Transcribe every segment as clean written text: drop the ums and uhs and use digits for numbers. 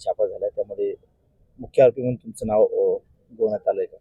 छापा झाला, त्यामध्ये मुख्य आरोपी म्हणून तुमचं नाव गोवण्यात आलंय का?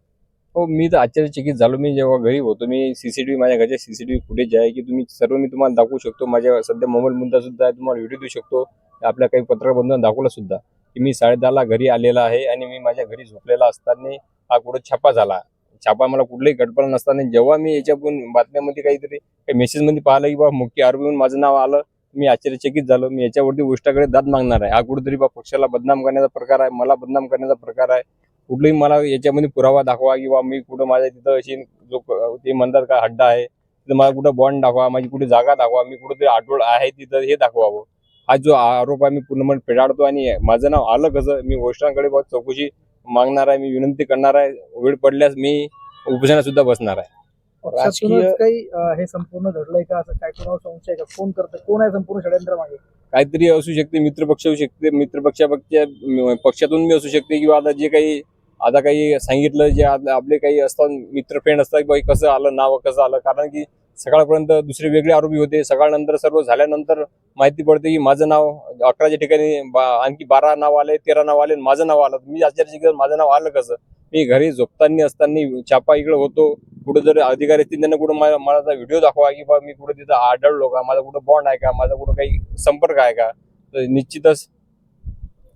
हो, मी तर आश्चर्यचकित झालो. मी जेव्हा घरी होतो, मी सीसीटीव्ही माझ्या घरच्या सीसीटीव्ही फुटेज आहे की तुम्ही सर्व मी तुम्हाला दाखवू शकतो. माझ्या सध्या मोबाईल मुद्दा सुद्धा आहे, तुम्हाला व्हिडिओ देऊ शकतो. आपल्या काही पत्रकार बंधूंना दाखवला सुद्धा की मी 10:30ला घरी आलेला आहे आणि मी माझ्या घरी झोपलेला असताना हा कुठं छापा झाला. छापा मला कुठलाही कल्पना नसताना जेव्हा मी याच्यातून बातम्यामध्ये काहीतरी काही मेसेजमध्ये पाहिलं की बाबा मुख्य आरोपी म्हणून माझं नाव आलं, मी आश्चर्यचकित झालो. मी याच्यावरती गोष्टाकडे दाद मागणार आहे. हा कुठेतरी बा पक्षाला बदनाम करण्याचा प्रकार आहे, मला बदनाम करण्याचा प्रकार आहे. कुठलाही मला याच्यामध्ये पुरावा दाखवा किंवा मी कुठं माझ्या तिथं अशी जो ते म्हणतात का हड्डा आहे तिथं मला कुठं बॉन्ड दाखवा, माझी कुठे जागा दाखवा, मी कुठेतरी आठवड आहे तिथं हे दाखवावं. हा जो आरोप आहे मी पूर्णपणे फेटाळतो आणि माझं नाव आलं कसं, मी गोष्टांकडे चौकशी मागणार आहे, मी विनंती करणार आहे. वेळ पडल्यास मी उपोषणात सुद्धा बसणार आहे. राजकीय काही हे संपूर्ण घडलंय का, असं काय कोणावर संशय का, कोण करतं, कोण आहे संपूर्ण षडयंत्र मागे? काहीतरी असू शकते, मित्रपक्ष असू शकते, पक्षातून मी असू शकते किंवा आता जे काही आता काही सांगितलं जे आपले काही असतात मित्र फ्रेंड असतात की कसं आलं नाव कसं आलं, कारण की सकाळपर्यंत दुसरे वेगळे आरोपी होते. सकाळनंतर सर्व झाल्यानंतर माहिती पडते की माझं नाव 11च्या ठिकाणी आणखी 12 नाव आले, 13 नाव आले, माझं नाव आलं. मी आश्चर्यचकित माझं नाव आलं कसं? मी घरी झोपताना असताना छापा इकडे होतो, कुठं जर अधिकारी असतील त्यांना कुठं मला व्हिडिओ दाखवा की बा मी कुठं तिथं आढळलो का, माझा कुठं बॉन्ड आहे का, माझा कुठं काही संपर्क आहे का. तर निश्चितच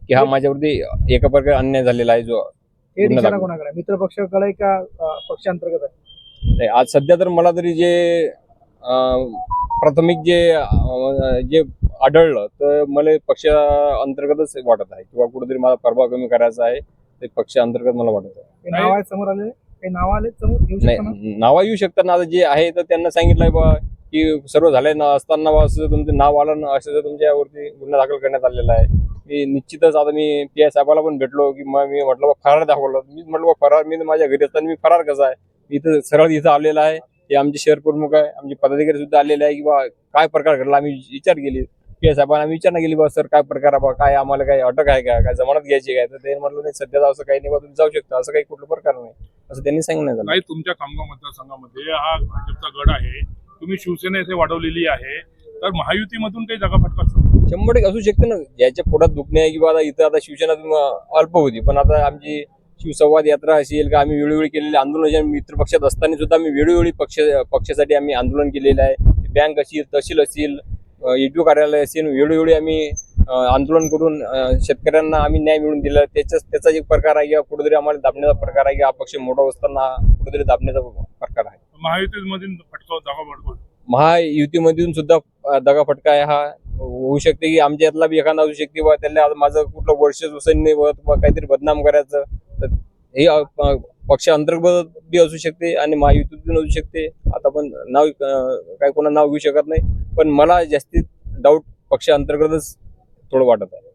की हा माझ्यावरती एका प्रकारे अन्याय झालेला आहे. जो हे निशाणा कोणाकडे, मित्र पक्षाकडे का पक्षांतर्गत आहे? नाही, आज सध्या तर मला तरी जे प्राथमिक जे आढळलं तर मला पक्ष अंतर्गतच वाटत आहे किंवा कुठेतरी मला प्रभाव कमी करायचा आहे, ते पक्ष अंतर्गत मला वाटत आहे. हे नाव आहेत समोर आले, हे नाव आले समोर येऊ शकतं ना? नाही, नाव येऊ शकतात ना. आता जे आहे तर त्यांना सांगितलंय बा की सर्व झाले ना असताना बा असं तुमचं नाव आलं ना, असं तर तुमच्यावरती गुन्हा दाखल करण्यात आलेला आहे. मी निश्चितच आता मी PI साहेबाला पण भेटलो की मग मी म्हटलं बा फरार दाखवलं. मी म्हटलं बा फरार, मी माझ्या घरी असताना मी फरार कसा आहे, इथं सरळ इथं आलेला आहे. हे आमचे शहर प्रमुख आहे, आमचे पदाधिकारी सुद्धा आलेले आहे की बा काय प्रकार घडला. आम्ही विचार केली PI साहेबांना, आम्ही विचारणा केली बा सर काय प्रकार आहे बा, काय आम्हाला काही अटक आहे का, काय जमानत घ्यायची काय. तर ते म्हटलं नाही सध्या असं काही नाही बा, तुम्ही जाऊ शकता, असं काही कुठलं प्रकार नाही असं त्यांनी सांगण्यात आलं. नाही, तुमच्या खामगाव मतदारसंघामध्ये हा भाजपचा गड आहे, तुम्ही शिवसेना इथे वाढवलेली आहे, तर महायुतीमधून काही जागा फटका असतो? 100% असू शकते ना. ज्याच्या पोटात दुखणे आहे किंवा आता इथं आता शिवसेना अल्प होती, पण आता आमची शिवसंवाद यात्रा असेल का आम्ही वेळोवेळी केलेले आंदोलन, मित्र पक्षात असताना सुद्धा आम्ही वेळोवेळी पक्षासाठी आम्ही आंदोलन केलेलं आहे. बँक असेल, तहसील असेल, EDO कार्यालय असेल, वेळोवेळी आम्ही आंदोलन करून शेतकऱ्यांना आम्ही न्याय मिळवून दिला. त्याचा एक प्रकार आहे किंवा कुठेतरी आम्हाला दाबण्याचा प्रकार आहे की हा पक्ष मोठा असताना कुठेतरी दाबण्याचा प्रकार आहे. महायुतीमधून फटका जागा फटका महायुतीमधून सुद्धा दगाफटका आहे हा होऊ शकते की आमच्या यातला बी एखादा असू शकते बा त्याला माझं कुठलं वर्ष नाही होत बा काहीतरी बदनाम करायचं. तर हे पक्ष अंतर्गत बी असू शकते आणि महायुतीतून असू शकते. आता पण नाव काय कोणा नाव घेऊ शकत नाही, पण मला जास्तीत डाऊट पक्ष अंतर्गतच थोडं वाटत आहे.